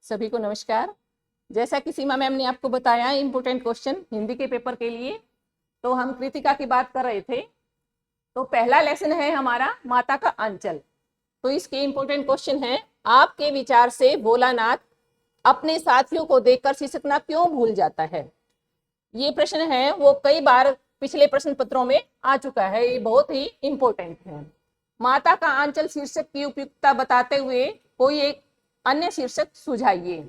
सभी को नमस्कार। जैसा कि सीमा मैम ने आपको बताया इम्पोर्टेंट क्वेश्चन हिंदी के पेपर के लिए, तो हम कृतिका की बात कर रहे थे। तो पहला लेसन है हमारा माता का आंचल। तो इसके इम्पोर्टेंट क्वेश्चन है, आपके विचार से भोलानाथ अपने साथियों को देखकर सिसकना क्यों भूल जाता है। ये प्रश्न है वो कई बार पिछले प्रश्न पत्रों में आ चुका है, ये बहुत ही इम्पोर्टेंट है। माता का आंचल शीर्षक की उपयुक्तता बताते हुए कोई एक अन्य शीर्षक सुझाइए।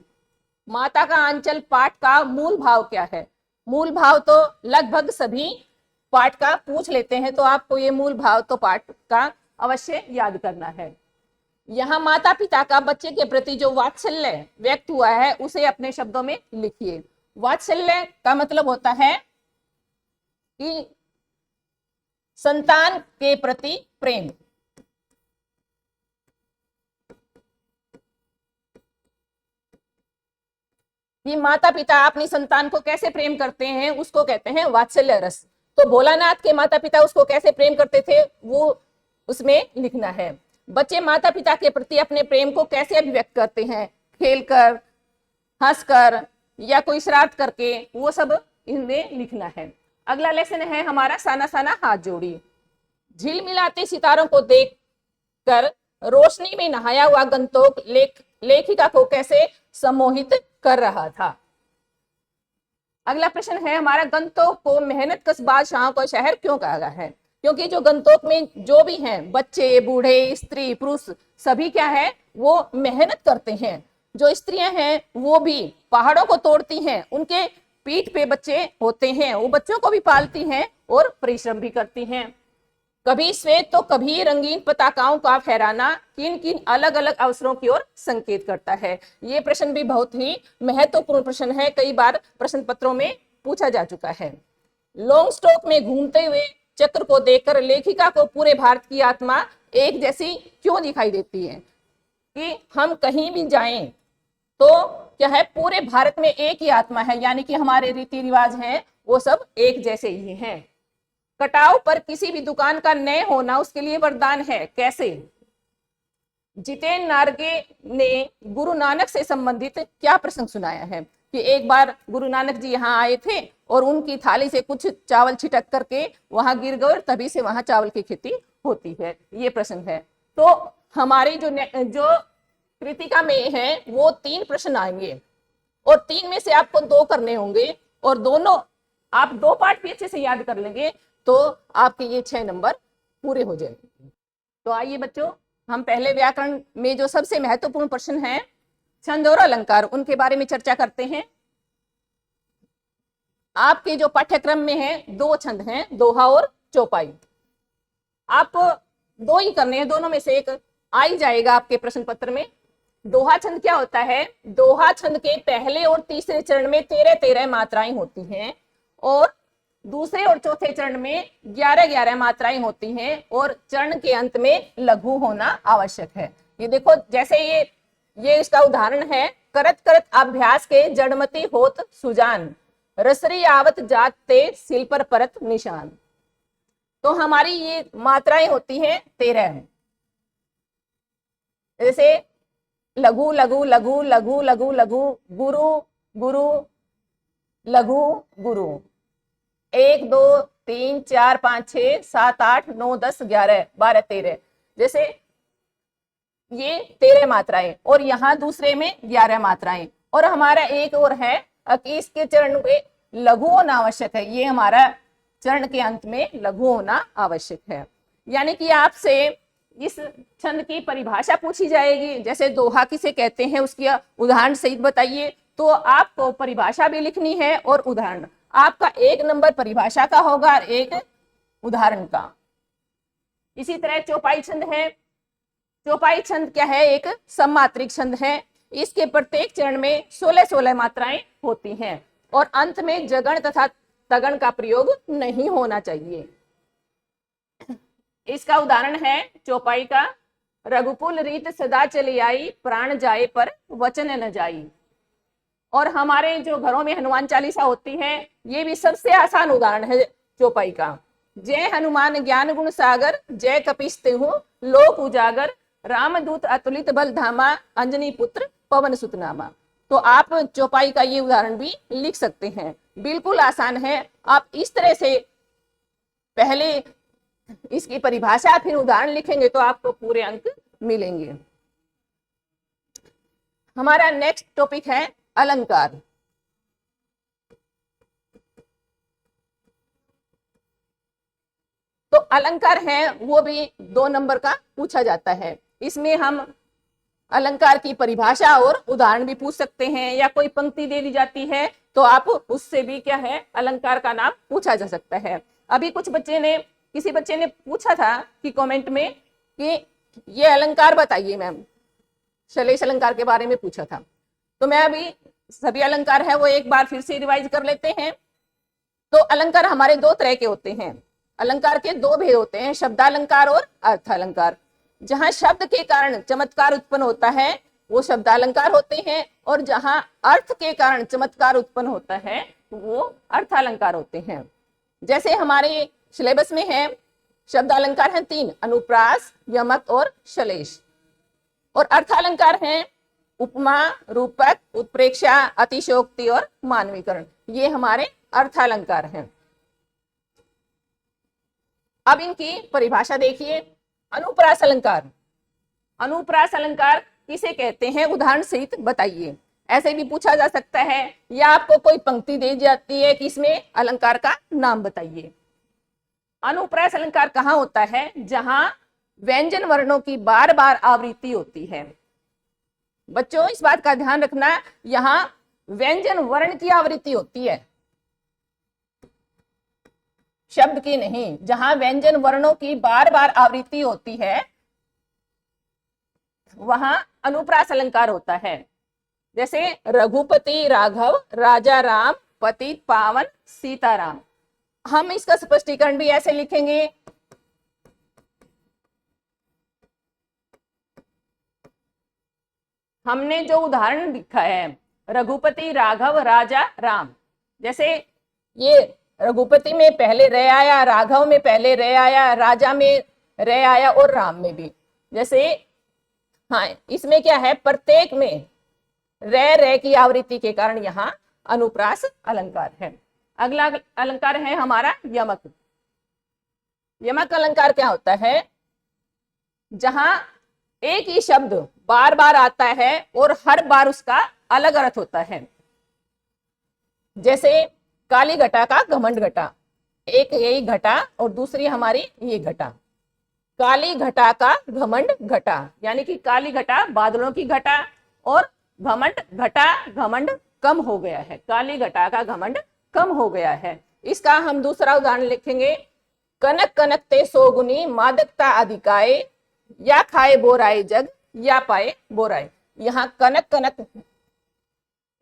माता का आंचल पाठ का मूल भाव क्या है। मूल भाव तो लगभग सभी पाठ का पूछ लेते हैं, तो आपको ये मूल भाव तो पाठ का अवश्य याद करना है। यहाँ माता पिता का बच्चे के प्रति जो वात्सल्य व्यक्त हुआ है उसे अपने शब्दों में लिखिए। वात्सल्य का मतलब होता है कि संतान के प्रति प्रेम। कि माता पिता अपनी संतान को कैसे प्रेम करते हैं उसको कहते हैं वात्सल्य रस। तो भोलानाथ के माता पिता उसको कैसे प्रेम करते थे वो उसमें लिखना है। बच्चे माता पिता के प्रति अपने प्रेम को कैसे अभिव्यक्त करते हैं, खेलकर, हंसकर या कोई शरारत करके, वो सब इनमें लिखना है। अगला लेसन है हमारा साना साना हाथ जोड़ी। झिलमिलाते सितारों को देखकर रोशनी में नहाया हुआ गंतोक लेखिका को कैसे सम्मोहित कर रहा था। अगला प्रश्न है हमारा, गंतोक को मेहनत कश बादशाहों का शहर क्यों कहा गया है। क्योंकि जो गंतोक में जो भी हैं, बच्चे, बूढ़े, स्त्री, पुरुष, सभी क्या है वो मेहनत करते हैं। जो स्त्रियां हैं वो भी पहाड़ों को तोड़ती हैं, उनके पीठ पे बच्चे होते हैं, वो बच्चों को भी पालती हैं और परिश्रम भी करती हैं। कभी श्वेत तो कभी रंगीन पताकाओं का फहराना किन किन अलग अलग अवसरों की ओर संकेत करता है। ये प्रश्न भी बहुत ही महत्वपूर्ण प्रश्न है, कई बार प्रश्न पत्रों में पूछा जा चुका है। लॉन्ग स्टॉक में घूमते हुए चक्र को देखकर लेखिका को पूरे भारत की आत्मा एक जैसी क्यों दिखाई देती है। कि हम कहीं भी जाएं तो क्या है, पूरे भारत में एक ही आत्मा है, यानी कि हमारे रीति रिवाज हैं वो सब एक जैसे ही हैं। कटाव पर किसी भी दुकान का नए होना उसके लिए वरदान है, कैसे। जितेन नार्गे ने गुरु नानक से संबंधित क्या प्रसंग सुनाया है। कि एक बार गुरु नानक जी यहाँ आए थे और उनकी थाली से कुछ चावल छिटक करके वहां गिर गए और तभी से वहां चावल की खेती होती है, ये प्रश्न है। तो हमारी जो कृतिका में है वो 3 प्रश्न आएंगे और 3 में से आपको 2 करने होंगे और दोनों आप 2 पार्ट भी अच्छे से याद कर लेंगे तो आपके ये 6 नंबर पूरे हो जाएंगे। तो आइए बच्चों, हम पहले व्याकरण में जो सबसे महत्वपूर्ण प्रश्न है छंद और अलंकार, उनके बारे में चर्चा करते हैं। आपके जो पाठ्यक्रम में है 2 छंद हैं, दोहा और चौपाई। आपको 2 ही करने हैं, दोनों में से एक आ ही जाएगा आपके प्रश्न पत्र में। दोहा छंद क्या होता है। दोहा छंद के पहले और तीसरे चरण में 13-13 मात्राएं होती हैं और दूसरे और चौथे चरण में 11-11 मात्राएं होती हैं और चरण के अंत में लघु होना आवश्यक है। ये देखो, जैसे ये इसका उदाहरण है, करत करत अभ्यास के जड़मती होत सुजान, रसरी आवत जात ते सिल पर परत निशान। तो हमारी ये मात्राएं होती हैं 13। जैसे लघु लघु लघु लघु लघु लघु, गुरु गुरु, लघु गुरु, 1 2 3 4 5 6 7 8 9 10 11 12 13, जैसे ये 13 मात्राएं और यहाँ दूसरे में 11 मात्राएं। और हमारा एक और है कि इसके चरण में लघु होना आवश्यक है, ये हमारा चरण के अंत में लघु होना आवश्यक है। यानी कि आपसे इस छंद की परिभाषा पूछी जाएगी, जैसे दोहा किसे कहते हैं उसकी उदाहरण सहित बताइए, तो आपको परिभाषा भी लिखनी है और उदाहरण। आपका 1 नंबर परिभाषा का होगा और 1 उदाहरण का। इसी तरह चौपाई छंद है। चौपाई छंद क्या है, एक सममात्रिक छंद है। इसके प्रत्येक चरण में 16-16 मात्राएं होती हैं और अंत में जगण तथा तगण का प्रयोग नहीं होना चाहिए। इसका उदाहरण है चौपाई का, रघुकुल रीत सदा चली आई, प्राण जाए पर वचन न जाई। और हमारे जो घरों में हनुमान चालीसा होती है, ये भी सबसे आसान उदाहरण है चौपाई का। जय हनुमान ज्ञान गुण सागर, जय कपीस तेहु लोक उजागर, रामदूत अतुलित बल धामा, अंजनी पुत्र पवन सुतनामा। तो आप चौपाई का ये उदाहरण भी लिख सकते हैं, बिल्कुल आसान है। आप इस तरह से पहले इसकी परिभाषा फिर उदाहरण लिखेंगे तो आपको पूरे अंक मिलेंगे। हमारा नेक्स्ट टॉपिक है अलंकार। तो अलंकार है वो भी 2 नंबर का पूछा जाता है। इसमें हम अलंकार की परिभाषा और उदाहरण भी पूछ सकते हैं, या कोई पंक्ति दे दी जाती है तो आप उससे भी क्या है अलंकार का नाम पूछा जा सकता है। अभी किसी बच्चे ने पूछा था कि कमेंट में कि ये अलंकार बताइए मैम, शलेष अलंकार के बारे में पूछा था। तो मैं अभी सभी अलंकार है वो एक बार फिर से रिवाइज कर लेते हैं। तो अलंकार हमारे 2 तरह के होते हैं। अलंकार के 2 भेद होते हैं, शब्दालंकार और अर्थालंकार। जहां शब्द के कारण चमत्कार उत्पन्न होता है वो शब्दालंकार होते हैं, और जहां अर्थ के कारण चमत्कार उत्पन्न होता है वो अर्थालंकार होते हैं। जैसे हमारे सिलेबस में है शब्दालंकार हैं 3, अनुप्रास, यमक और श्लेष। और अर्थालंकार हैं उपमा, रूपक, उत्प्रेक्षा, अतिशयोक्ति और मानवीकरण। ये हमारे अर्थालंकार हैं। अब इनकी परिभाषा देखिए। अनुप्रास अलंकार, अनुप्रास अलंकार किसे कहते हैं उदाहरण सहित बताइए। ऐसे भी पूछा जा सकता है, या आपको कोई पंक्ति दी जाती है कि इसमें अलंकार का नाम बताइए। अनुप्रास अलंकार कहाँ होता है? जहां व्यंजन वर्णों की बार बार आवृत्ति होती है। बच्चों इस बात का ध्यान रखना, यहां व्यंजन वर्ण की आवृत्ति होती है, शब्द की नहीं। जहां व्यंजन वर्णों की बार बार आवृत्ति होती है वहां अनुप्रास अलंकार होता है। जैसे रघुपति राघव, राजा राम, पतित पावन सीताराम। हम इसका स्पष्टीकरण भी ऐसे लिखेंगे, हमने जो उदाहरण लिखा है रघुपति राघव राजा राम, जैसे ये रघुपति में पहले रे आया, राघव में पहले रे आया, राजा में रे आया और राम में भी। जैसे हाँ, इसमें क्या है प्रत्येक में रे की आवृत्ति के कारण यहाँ अनुप्रास अलंकार है। अगला अलंकार है हमारा यमक। यमक अलंकार क्या होता है? जहां एक ही शब्द बार बार आता है और हर बार उसका अलग अर्थ होता है। जैसे काली घटा का घमंड घटा, एक यही घटा और दूसरी हमारी ये घटा। काली घटा का घमंड घटा, यानी कि काली घटा बादलों की घटा, और घमंड घटा, घमंड कम हो गया है। काली घटा का घमंड कम हो गया है। इसका हम दूसरा उदाहरण लिखेंगे, कनक कनकते सोगुनी मादकता अधिकाए, या खाए बोराए जग या पाए बोराए। यहाँ कनक कनक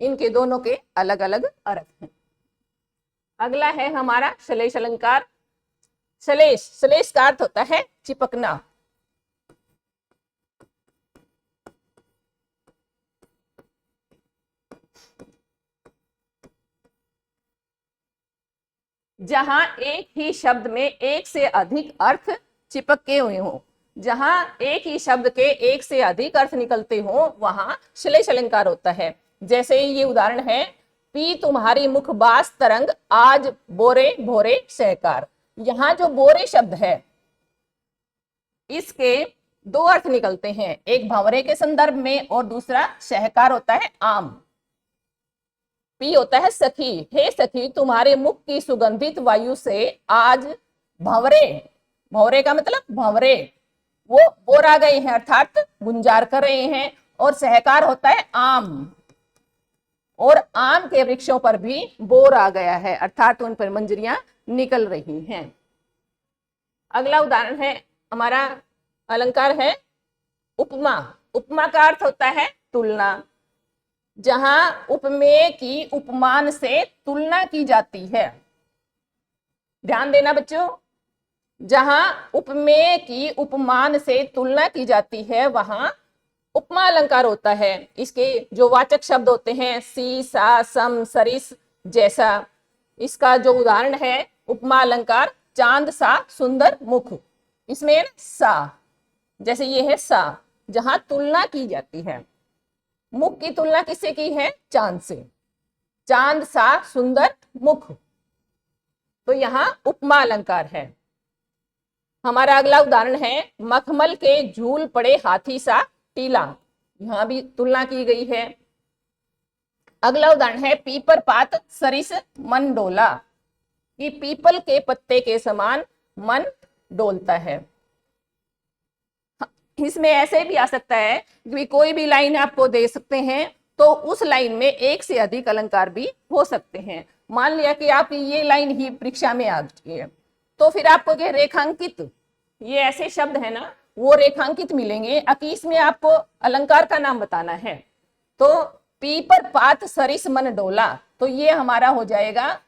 इनके दोनों के अलग अलग अर्थ हैं। अगला है हमारा श्लेष अलंकार। श्लेष का अर्थ होता है चिपकना। जहां एक ही शब्द में एक से अधिक अर्थ चिपके हुए हों, जहां एक ही शब्द के एक से अधिक अर्थ निकलते हो वहां श्लेष अलंकार होता है। जैसे ये उदाहरण है, पी तुम्हारी मुख बास तरंग, आज बोरे भोरे सहकार। यहाँ जो बोरे शब्द है इसके 2 अर्थ निकलते हैं, एक भंवरे के संदर्भ में और दूसरा सहकार होता है आम। पी होता है सखी, हे सखी तुम्हारे मुख की सुगंधित वायु से आज भंवरे, भंवरे का मतलब भंवरे, वो बोरा गए हैं अर्थात गुंजार कर रहे हैं। और सहकार होता है आम, और आम के वृक्षों पर भी बोर आ गया है अर्थात उन पर मंजरियां निकल रही हैं। अगला उदाहरण है हमारा अलंकार है उपमा। उपमा का अर्थ होता है तुलना। जहां उपमेय की उपमान से तुलना की जाती है, ध्यान देना बच्चों, जहां उपमेय की उपमान से तुलना की जाती है वहां उपमा अलंकार होता है। इसके जो वाचक शब्द होते हैं सी, सा, सम, सरिस, जैसा। इसका जो उदाहरण है उपमा अलंकार, चांद सा सुंदर मुख। इसमें सा, जैसे ये है सा, जहां तुलना की जाती है। मुख की तुलना किससे की है? चांद से। चांद सा सुंदर मुख, तो यहां उपमा अलंकार है। हमारा अगला उदाहरण है मखमल के झूल पड़े हाथी सा टीला, यहां भी तुलना की गई है। अगला उदाहरण है पीपर पात सरिस मन डोला, कि पीपल के पत्ते के समान मन डोलता है। इसमें ऐसे भी आ सकता है कि कोई भी लाइन आपको दे सकते हैं तो उस लाइन में एक से अधिक अलंकार भी हो सकते हैं। मान लिया कि आप ये लाइन ही परीक्षा में आ गई है, तो फिर आपको क्या रेखांकित, ये ऐसे शब्द है ना वो रेखांकित मिलेंगे, अकी इसमें आपको अलंकार का नाम बताना है। तो पीपर पात सरिस मन डोला, तो ये हमारा हो जाएगा,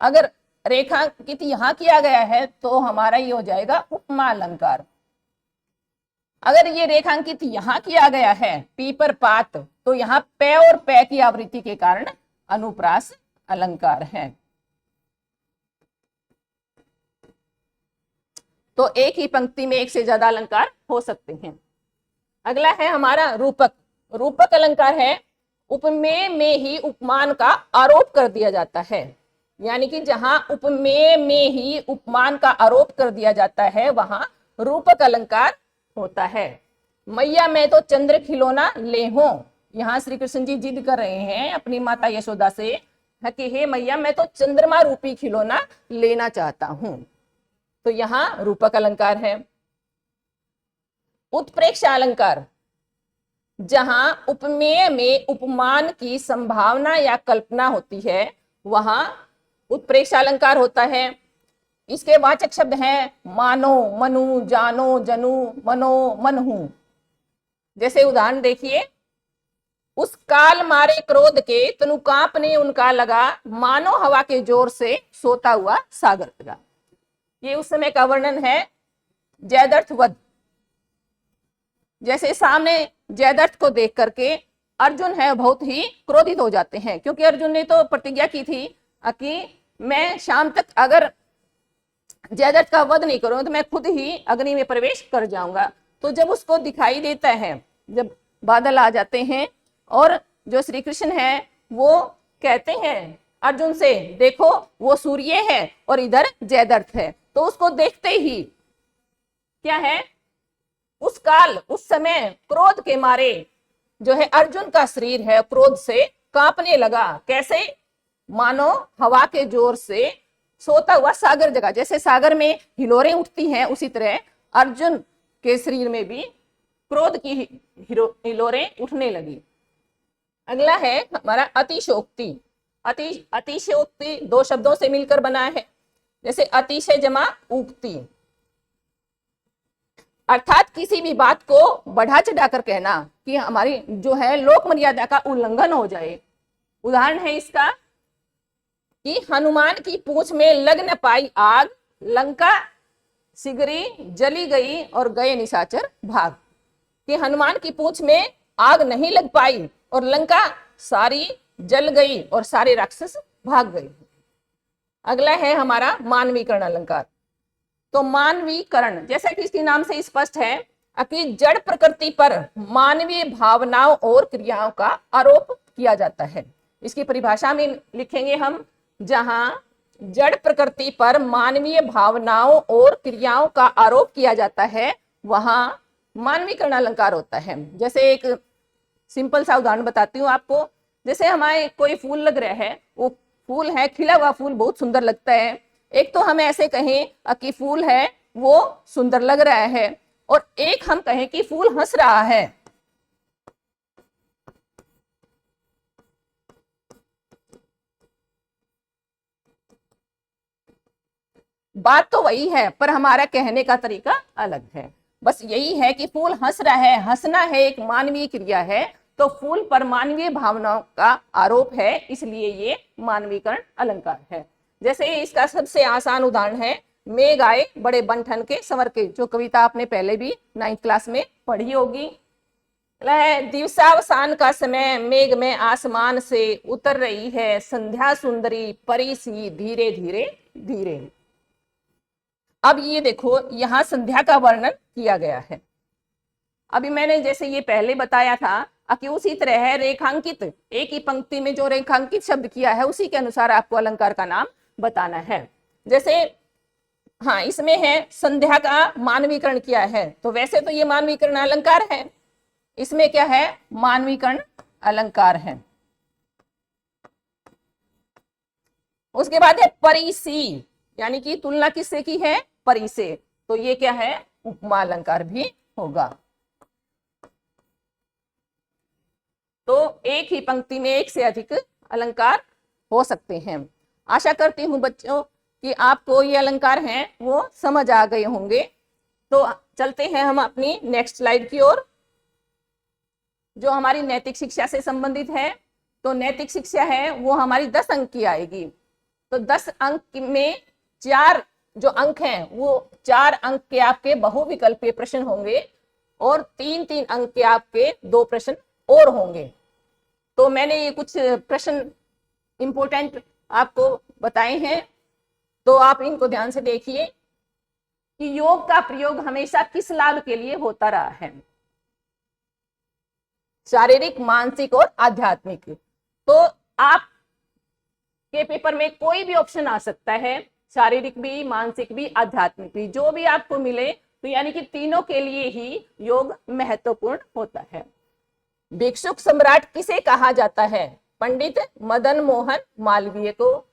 अगर रेखांकित यहां किया गया है तो हमारा ये हो जाएगा उपमा अलंकार। अगर ये रेखांकित यहां किया गया है पीपर पात, तो यहाँ पे और पे की आवृत्ति के कारण अनुप्रास अलंकार है। तो एक ही पंक्ति में एक से ज्यादा अलंकार हो सकते हैं। अगला है हमारा रूपक। रूपक अलंकार है उपमेय में ही उपमान का आरोप कर दिया जाता है, यानी कि जहां उपमेय में ही उपमान का आरोप कर दिया जाता है वहां रूपक अलंकार होता है। मैया मैं तो चंद्र खिलौना ले हूं, यहाँ श्री कृष्ण जी जिद कर रहे हैं अपनी माता यशोदा से कि हे मैया मैं तो चंद्रमा रूपी खिलौना लेना चाहता हूं, तो यहाँ रूपक अलंकार है। उत्प्रेक्षा अलंकार, जहां उपमेय में उपमान की संभावना या कल्पना होती है वहां उत्प्रेक्षा अलंकार होता है। इसके वाचक शब्द हैं मानो, मनु, जानो, जनु, मनो, मनहु। जैसे उदाहरण देखिए, उस काल मारे क्रोध के तनु कांपने उनका लगा, मानो हवा के जोर से सोता हुआ सागर लगा। ये उस समय का वर्णन है जयद्रथ वध। जैसे सामने जयद्रथ को देख करके अर्जुन है बहुत ही क्रोधित हो जाते हैं, क्योंकि अर्जुन ने तो प्रतिज्ञा की थी कि मैं शाम तक अगर जयद्रथ का वध नहीं करूंगा तो मैं खुद ही अग्नि में प्रवेश कर जाऊंगा। तो जब उसको दिखाई देता है, जब बादल आ जाते हैं और जो श्री कृष्ण है वो कहते हैं अर्जुन से देखो वो सूर्य है और इधर जयद्रथ है, तो उसको देखते ही क्या है उस काल उस समय क्रोध के मारे जो है अर्जुन का शरीर है क्रोध से कांपने लगा। कैसे? मानो हवा के जोर से सोता हुआ सागर जगा। जैसे सागर में हिलोरें उठती हैं उसी तरह अर्जुन के शरीर में भी क्रोध की हिलोरें उठने लगी। अगला है हमारा अतिशयोक्ति। अतिशयोक्ति दो शब्दों से मिलकर बना है, जैसे अतिशय जमा उक्ति, अर्थात किसी भी बात को बढ़ा चढ़ा कर कहना कि हमारी जो है लोक मर्यादा का उल्लंघन हो जाए। उदाहरण है इसका कि हनुमान की पूंछ में लग न पाई आग, लंका सिगरी जली गई और गए निशाचर भाग। कि हनुमान की पूंछ में आग नहीं लग पाई और लंका सारी जल गई और सारे राक्षस भाग गए। अगला है हमारा मानवीकरण अलंकार। तो मानवीकरण जैसा कि इसके नाम से स्पष्ट है कि जड़ प्रकृति पर मानवीय भावनाओं और क्रियाओं का आरोप किया जाता है। इसकी परिभाषा में लिखेंगे हम, जहां जड़ प्रकृति पर मानवीय भावनाओं और क्रियाओं का आरोप किया जाता है वहां मानवीकरण अलंकार होता है। जैसे एक सिंपल सा उदाहरण बताती हूँ आपको। जैसे हमारे कोई फूल लग रहा है, वो फूल है खिला हुआ फूल बहुत सुंदर लगता है। एक तो हम ऐसे कहें कि फूल है वो सुंदर लग रहा है, और एक हम कहें कि फूल हंस रहा है। बात तो वही है पर हमारा कहने का तरीका अलग है। बस यही है कि फूल हंस रहा है, हंसना है एक मानवीय क्रिया है, तो फूल पर मानवीय भावनाओं का आरोप है, इसलिए ये मानवीकरण अलंकार है। जैसे इसका सबसे आसान उदाहरण है मेघ आए बड़े बंठन के संवर के, जो कविता आपने पहले भी 9th क्लास में पढ़ी होगी। दिवसावसान का समय मेघ में आसमान से उतर रही है, संध्या सुंदरी परी सी धीरे धीरे धीरे। अब ये देखो यहाँ संध्या का वर्णन किया गया है। अभी मैंने जैसे ये पहले बताया था कि उसी तरह है रेखांकित, एक ही पंक्ति में जो रेखांकित शब्द किया है उसी के अनुसार आपको अलंकार का नाम बताना है। जैसे हाँ, इसमें है संध्या का मानवीकरण किया है, तो वैसे तो ये मानवीकरण अलंकार है, इसमें क्या है, मानवीकरण अलंकार है। उसके बाद है परिसी, यानी कि तुलना किससे की है, परि से, तो ये क्या है, उपमा अलंकार भी होगा। तो एक ही पंक्ति में एक से अधिक अलंकार हो सकते हैं। आशा करती हूं बच्चों कि आपको ये अलंकार हैं वो समझ आ गए होंगे। तो चलते हैं हम अपनी नेक्स्ट स्लाइड की ओर, जो हमारी नैतिक शिक्षा से संबंधित है। तो नैतिक शिक्षा है वो हमारी 10 अंक की आएगी। तो 10 अंक में 4 जो अंक हैं वो 4 अंक के आपके बहुविकल्पीय प्रश्न होंगे और 3-3 अंक के आपके 2 प्रश्न और होंगे। तो मैंने ये कुछ प्रश्न इंपोर्टेंट आपको बताए हैं, तो आप इनको ध्यान से देखिए कि योग का प्रयोग हमेशा किस लाभ के लिए होता रहा है, शारीरिक, मानसिक और आध्यात्मिक। तो आप के पेपर में कोई भी ऑप्शन आ सकता है, शारीरिक भी, मानसिक भी, आध्यात्मिक भी, जो भी आपको मिले, तो यानी कि तीनों के लिए ही योग महत्वपूर्ण होता है। भिक्षुक सम्राट किसे कहा जाता है, पंडित मदन मोहन मालवीय को।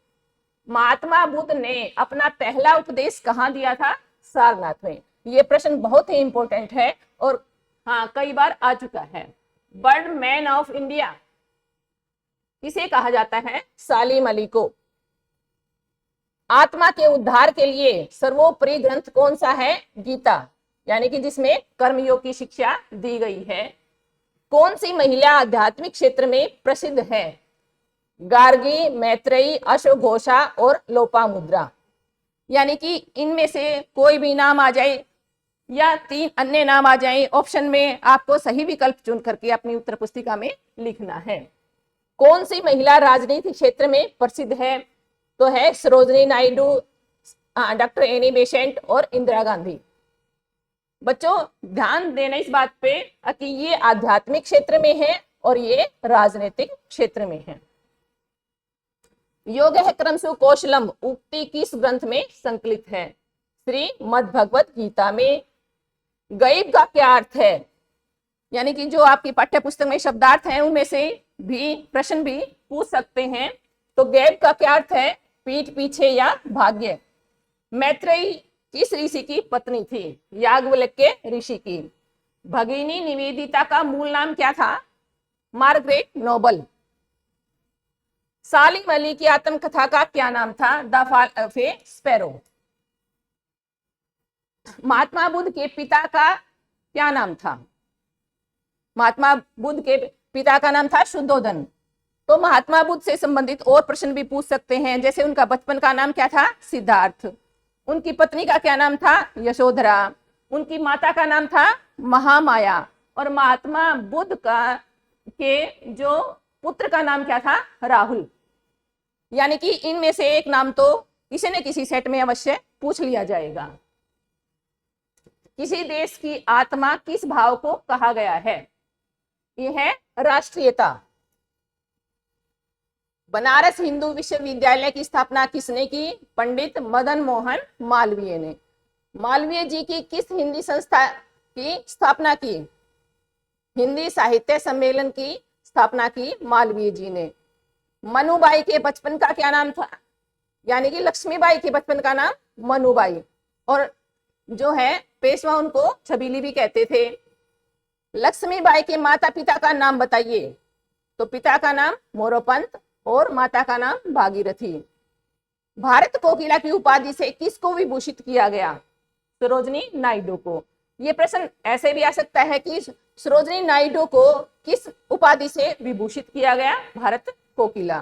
महात्मा बुद्ध ने अपना पहला उपदेश कहाँ दिया था, सारनाथ में। ये प्रश्न बहुत ही इंपॉर्टेंट है और हाँ, कई बार आ चुका है। बर्ड मैन ऑफ इंडिया किसे कहा जाता है, सालिम अली को। आत्मा के उद्धार के लिए सर्वोपरि ग्रंथ कौन सा है, गीता, यानी कि जिसमें कर्मयोग की शिक्षा दी गई है। कौन सी महिला आध्यात्मिक क्षेत्र में प्रसिद्ध है, गार्गी, मैत्रेयी, अश्वघोषा और लोपामुद्रा। यानी कि इनमें से कोई भी नाम आ जाए या 3 अन्य नाम आ जाए ऑप्शन में, आपको सही विकल्प चुन करके अपनी उत्तर पुस्तिका में लिखना है। कौन सी महिला राजनीति क्षेत्र में प्रसिद्ध है, तो है Sarojini Naidu, doctor Annie Besant और इंदिरा गांधी। बच्चों ध्यान देना इस बात पे कि ये आध्यात्मिक क्षेत्र में है और ये राजनीतिक क्षेत्र में है। योग है क्रमशु कौशलम उक्ति किस ग्रंथ में संकलित है, श्रीमद् भगवत गीता में। गैब का क्या अर्थ है, यानी कि जो आपकी पाठ्य पुस्तक में शब्दार्थ हैं उनमें से भी प्रश्न भी पूछ सकते हैं। तो गैब का क्या अर्थ है, पीठ पीछे या भाग्य। मैत्रेयी किस ऋषि की पत्नी थी, याज्ञवल्क्य ऋषि की। भगिनी निवेदिता का मूल नाम क्या था, मार्गरेट नोबल। सालिम अली की आत्मकथा का क्या नाम था, the fall of a sparrow. Mahatma Buddha के पिता का क्या नाम था, महात्मा बुद्ध के पिता का नाम था शुद्धोधन। तो महात्मा बुद्ध से संबंधित और प्रश्न भी पूछ सकते हैं, जैसे उनका बचपन का नाम क्या था, सिद्धार्थ। उनकी पत्नी का क्या नाम था, यशोधरा। उनकी माता का नाम था महामाया। और महात्मा बुद्ध का के जो पुत्र का नाम क्या था, राहुल। यानी कि इनमें से एक नाम तो किसी न किसी सेट में अवश्य पूछ लिया जाएगा। किसी देश की आत्मा किस भाव को कहा गया है, यह है राष्ट्रीयता। बनारस हिंदू विश्वविद्यालय की स्थापना किसने की, पंडित मदन मोहन मालवीय ने। मालवीय जी की किस हिंदी संस्था की स्थापना की, हिंदी साहित्य सम्मेलन की स्थापना की मालवीय जी ने। मनुबाई के बचपन का क्या नाम था, यानी कि लक्ष्मीबाई के बचपन का नाम मनुबाई। और जो है पेशवा उनको छबीली भी कहते थे। लक्ष्मीबाई के माता पिता का नाम बताइए, तो पिता का नाम मोरोपंत और माता का नाम भागीरथी। भारत कोकिला की उपाधि से किसको विभूषित किया गया, सरोजनी नायडू को। यह प्रश्न ऐसे भी आ सकता है कि सरोजनी नायडू को किस उपाधि से विभूषित किया गया, भारत कोकिला।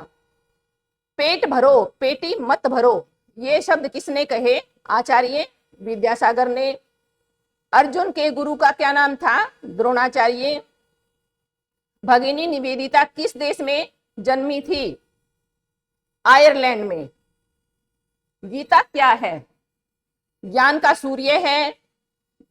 पेट भरो पेटी मत भरो, ये शब्द किसने कहे, आचार्य विद्यासागर ने। अर्जुन के गुरु का क्या नाम था, द्रोणाचार्य। भगिनी निवेदिता किस देश में जन्मी थी, आयरलैंड में। गीता क्या है, ज्ञान का सूर्य है,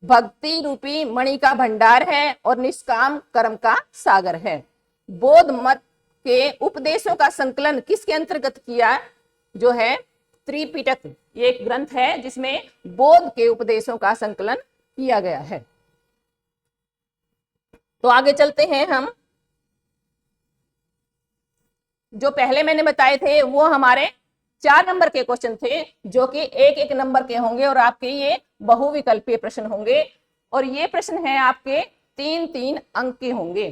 भक्ति रूपी मणि का भंडार है और निष्काम कर्म का सागर है। बौद्ध मत के उपदेशों का संकलन किसके अंतर्गत किया? जो है त्रिपिटक, ये एक ग्रंथ है जिसमें बौद्ध के उपदेशों का संकलन किया गया है। तो आगे चलते हैं हम। जो पहले मैंने बताए थे वो हमारे 4 नंबर के क्वेश्चन थे, जो कि 1-1 नंबर के होंगे और आपके ये बहुविकल्पीय प्रश्न होंगे, और ये प्रश्न है आपके 3-3 अंक के होंगे।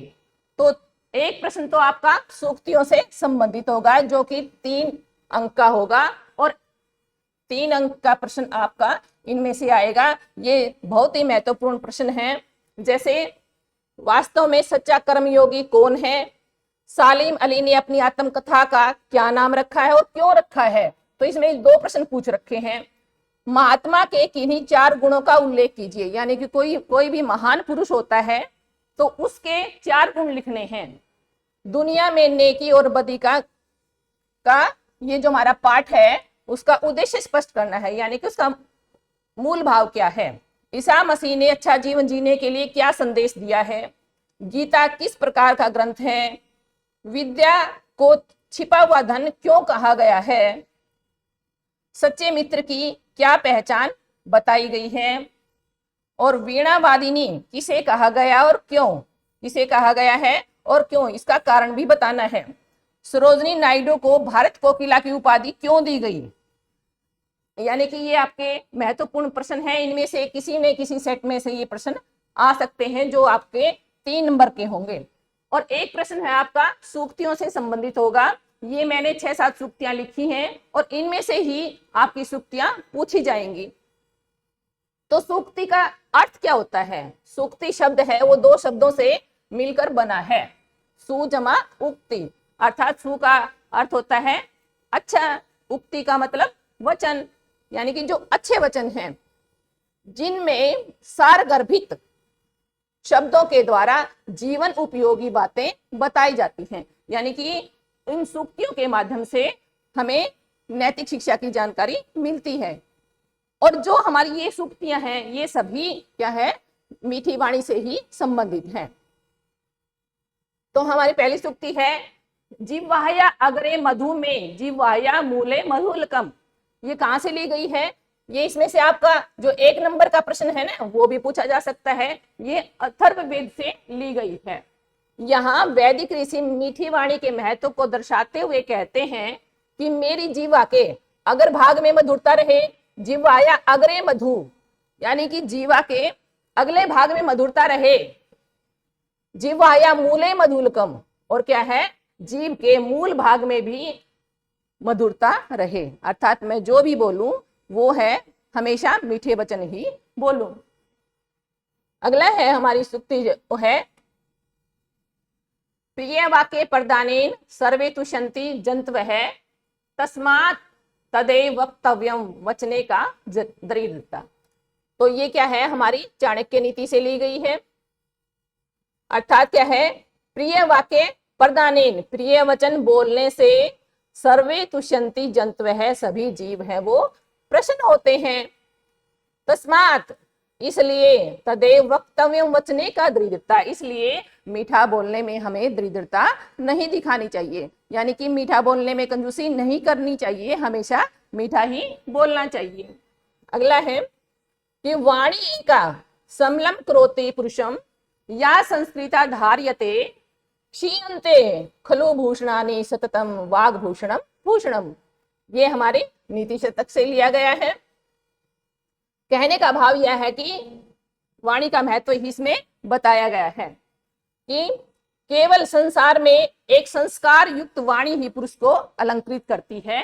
तो एक प्रश्न तो आपका सूक्तियों से संबंधित होगा जो कि 3 अंक का होगा, और 3 अंक का प्रश्न आपका इनमें से आएगा। ये बहुत ही महत्वपूर्ण प्रश्न है। जैसे वास्तव में सच्चा कर्मयोगी कौन है? सालिम अली ने अपनी आत्मकथा का क्या नाम रखा है और क्यों रखा है? तो इसमें 2 प्रश्न पूछ रखे हैं। महात्मा के किन्हीं 4 गुणों का उल्लेख कीजिए, यानी कि कोई भी महान पुरुष होता है तो उसके 4 गुण लिखने हैं। दुनिया में नेकी और बदी का ये जो हमारा पाठ है उसका उद्देश्य स्पष्ट करना है, यानी कि उसका मूल भाव क्या है। ईसा मसीह ने अच्छा जीवन जीने के लिए क्या संदेश दिया है? गीता किस प्रकार का ग्रंथ है? विद्या को छिपा हुआ धन क्यों कहा गया है? सच्चे मित्र की क्या पहचान बताई गई है? और वीणा वादिनी किसे कहा गया और क्यों? किसे कहा गया है और क्यों, इसका कारण भी बताना है। सरोजनी नायडू को भारत कोकिला की उपाधि क्यों दी गई? यानी कि ये आपके महत्वपूर्ण प्रश्न है। इनमें से किसी न किसी सेट में से ये प्रश्न आ सकते हैं जो आपके 3 नंबर के होंगे। और एक प्रश्न है आपका सूक्तियों से संबंधित होगा। ये मैंने 6-7 सूक्तियां लिखी हैं और इनमें से ही आपकी सूक्तियां पूछी जाएंगी। तो सूक्ति का अर्थ क्या होता है? सूक्ति शब्द है वो 2 शब्दों से मिलकर बना है, सु जमा उक्ति। अर्थात सु का अर्थ होता है अच्छा, उक्ति का मतलब वचन, यानी कि जो अच्छे वचन हैं जिनमें सारगर्भित शब्दों के द्वारा जीवन उपयोगी बातें बताई जाती हैं। यानी कि इन सूक्तियों के माध्यम से हमें नैतिक शिक्षा की जानकारी मिलती है। और जो हमारी ये सूक्तियां हैं ये सभी क्या है, मीठी वाणी से ही संबंधित हैं। तो हमारी पहली सूक्ति है जिह्वाया अग्रे मधु में जिह्वाया मूले मधुलकम। ये कहां से ली गई है? ये इसमें से आपका जो 1 नंबर का प्रश्न है ना वो भी पूछा जा सकता है। ये अथर्ववेद से ली गई है। यहाँ वैदिक ऋषि मीठी वाणी के महत्व को दर्शाते हुए कहते हैं कि मेरी जीवा के अगर भाग में मधुरता रहे, जीवाया अग्रे मधु, यानी कि जीवा के अगले भाग में मधुरता रहे। जीवाया मूले मधुलकम, और क्या है, जीव के मूल भाग में भी मधुरता रहे। अर्थात मैं जो भी बोलूं वो है हमेशा मीठे वचन ही बोलूं। अगला है हमारी सूक्ति जो है प्रिय वाक्य प्रदानेन सर्वे तुष्यन्ति जंतवः तस्मात् तदेव वक्तव्यम वचने का दृढ़ता। तो ये क्या है, हमारी चाणक्य नीति से ली गई है। अर्थात क्या है, प्रिय वाक्य प्रदानेन, प्रिय वचन बोलने से सर्वे तुष्यन्ति जंतवः, सभी जीव हैं वो प्रसन्न होते हैं। तस्मात्, इसलिए, तदेव वक्तव्यम वचने का दृढ़ता, इसलिए मीठा बोलने में हमें दृढ़ता नहीं दिखानी चाहिए। यानी कि मीठा बोलने में कंजूसी नहीं करनी चाहिए, हमेशा मीठा ही बोलना चाहिए। अगला है कि वाणी का समलम करोति पुरुषम या संस्कृता धार्यते क्षीयन्ते खलु भूषणानि सततम वाग्भूषणम भूषणम। ये हमारे नीति शतक से लिया गया है। कहने का भाव यह है कि वाणी का महत्व इसमें बताया गया है कि केवल संसार में एक संस्कार युक्त वाणी ही पुरुष को अलंकृत करती है।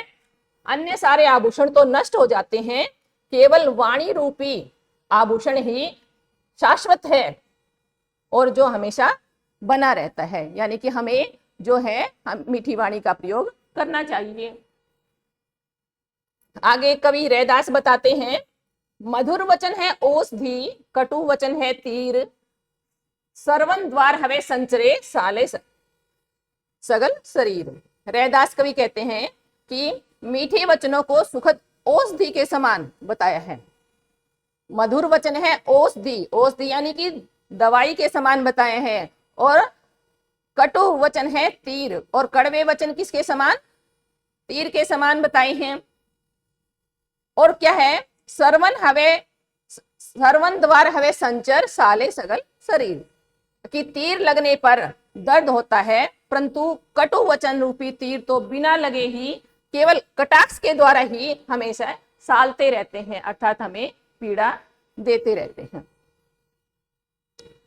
अन्य सारे आभूषण तो नष्ट हो जाते हैं, केवल वाणी रूपी आभूषण ही शाश्वत है और जो हमेशा बना रहता है। यानी कि हमें जो है हम मीठी वाणी का प्रयोग करना चाहिए। आगे कवि रैदास बताते हैं मधुर वचन है औषधि, कटु वचन है तीर, सर्वन द्वार हवे संचरे साले सगल शरीर। रैदास कवि कहते हैं कि मीठे वचनों को सुखद औषधि के समान बताया है। मधुर वचन है औषधि, औषधि यानी कि दवाई के समान बताए हैं। और कटु वचन है तीर, और कड़वे वचन किसके समान? तीर के समान बताए हैं। और क्या है? सरवन हवे, सरवन द्वार हवे संचर साले सगल शरीर, कि तीर लगने पर दर्द होता है, परंतु कटु वचन रूपी तीर तो बिना लगे ही केवल कटाक्ष के द्वारा ही हमेशा सालते रहते हैं, अर्थात हमें पीड़ा देते रहते हैं।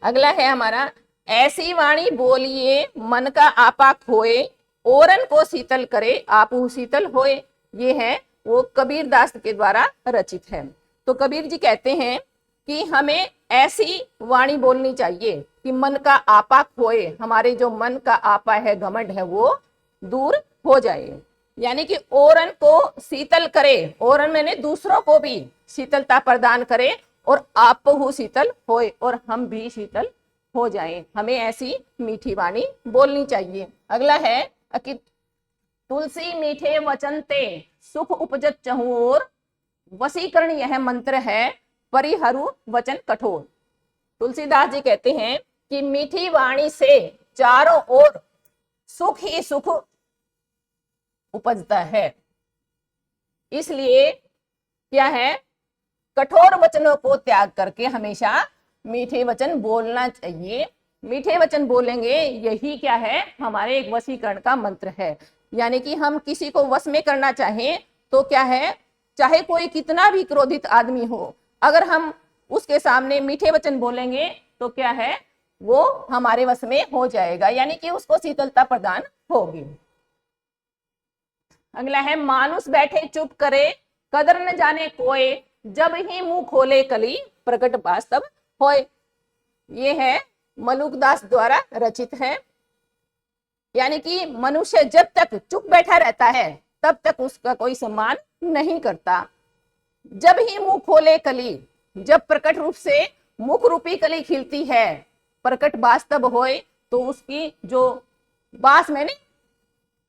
अगला है हमारा, ऐसी वाणी बोलिए मन का आपा खोए, ओरन को शीतल करे आपू शीतल होए। ये है वो कबीर दास के द्वारा रचित है। तो कबीर जी कहते हैं कि हमें ऐसी वाणी बोलनी चाहिए कि मन का आपा खोए, हमारे जो मन का आपा है, घमंड है, वो दूर हो जाए। यानी कि ओरन को शीतल करे, ओरन मैंने दूसरों को भी शीतलता प्रदान करे, और आप हो शीतल होए, और हम भी शीतल हो जाएं। हमें ऐसी मीठी वाणी बोलनी चाहिए। अगला है कि तुलसी मीठे वचन ते सुख उपजत चहु और, वशीकरण यह मंत्र है परिहरु वचन कठोर। तुलसीदास जी कहते हैं कि मीठी वाणी से चारों ओर सुख ही सुख उपजता है, इसलिए क्या है, कठोर वचनों को त्याग करके हमेशा मीठे वचन बोलना चाहिए। मीठे वचन बोलेंगे, यही क्या है, हमारे एक वशीकरण का मंत्र है। यानी कि हम किसी को वश में करना चाहें तो क्या है, चाहे कोई कितना भी क्रोधित आदमी हो, अगर हम उसके सामने मीठे वचन बोलेंगे तो क्या है, वो हमारे वश में हो जाएगा, यानी कि उसको शीतलता प्रदान होगी। अगला है, मानुष बैठे चुप करे कदर न जाने कोय, जब ही मुंह खोले कली प्रकट वास्तव होय। ये है मलुकदास द्वारा रचित है। यानी कि मनुष्य जब तक चुप बैठा रहता है तब तक उसका कोई सम्मान नहीं करता। जब ही मुंह खोले कली, जब प्रकट रूप से मुख रूपी कली खिलती है, प्रकट वास्तव होए, तो उसकी जो बास मैंने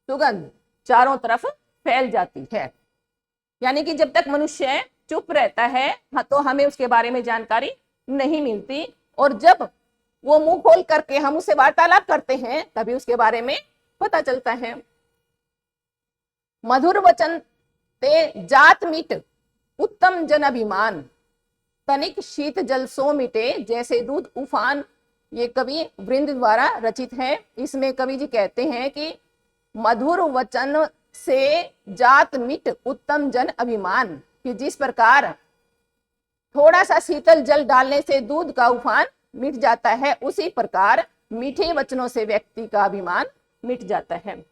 सुगंध चारों तरफ फैल जाती है। यानी कि जब तक मनुष्य चुप रहता है, हाँ, तो हमें उसके बारे में जानकारी नहीं मिलती, और जब वो मुंह खोल करके हम उससे वार्तालाप करते हैं तभी उसके बारे में पता चलता है। मधुर वचन ते जात मीट उत्तम जन अभिमान, तनिक शीत जल सो मिटे जैसे दूध उफान। ये कवि वृंद द्वारा रचित है। इसमें कवि जी कहते हैं कि मधुर वचन से जात मिट उत्तम जन अभिमान, कि जिस प्रकार थोड़ा सा शीतल जल डालने से दूध का उफान मिट जाता है, उसी प्रकार मीठे वचनों से व्यक्ति का अभिमान मिट जाता है।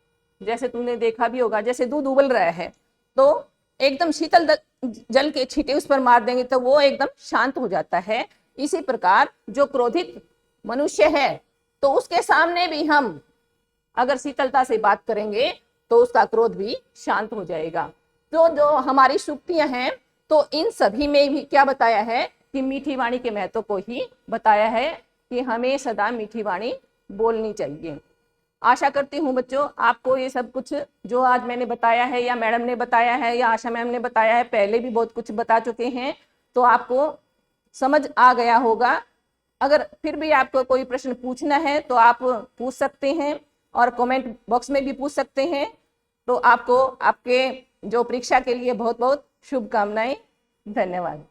जैसे तुमने देखा भी होगा, जैसे दूध उबल रहा है तो एकदम शीतल जल के छींटे उस पर मार देंगे तो वो एकदम शांत हो जाता है। इसी प्रकार जो क्रोधित मनुष्य है तो उसके सामने भी हम अगर शीतलता से बात करेंगे तो उसका क्रोध भी शांत हो जाएगा। तो जो हमारी सूक्तियां हैं, तो इन सभी में भी क्या बताया है कि मीठी वाणी के महत्व को ही बताया है कि हमें सदा मीठी वाणी बोलनी चाहिए। आशा करती हूँ बच्चों, आपको ये सब कुछ जो आज मैंने बताया है, या मैडम ने बताया है, या आशा मैम ने बताया है, पहले भी बहुत कुछ बता चुके हैं, तो आपको समझ आ गया होगा। अगर फिर भी आपको कोई प्रश्न पूछना है तो आप पूछ सकते हैं, और कमेंट बॉक्स में भी पूछ सकते हैं। तो आपको आपके जो परीक्षा के लिए बहुत बहुत शुभकामनाएं। धन्यवाद।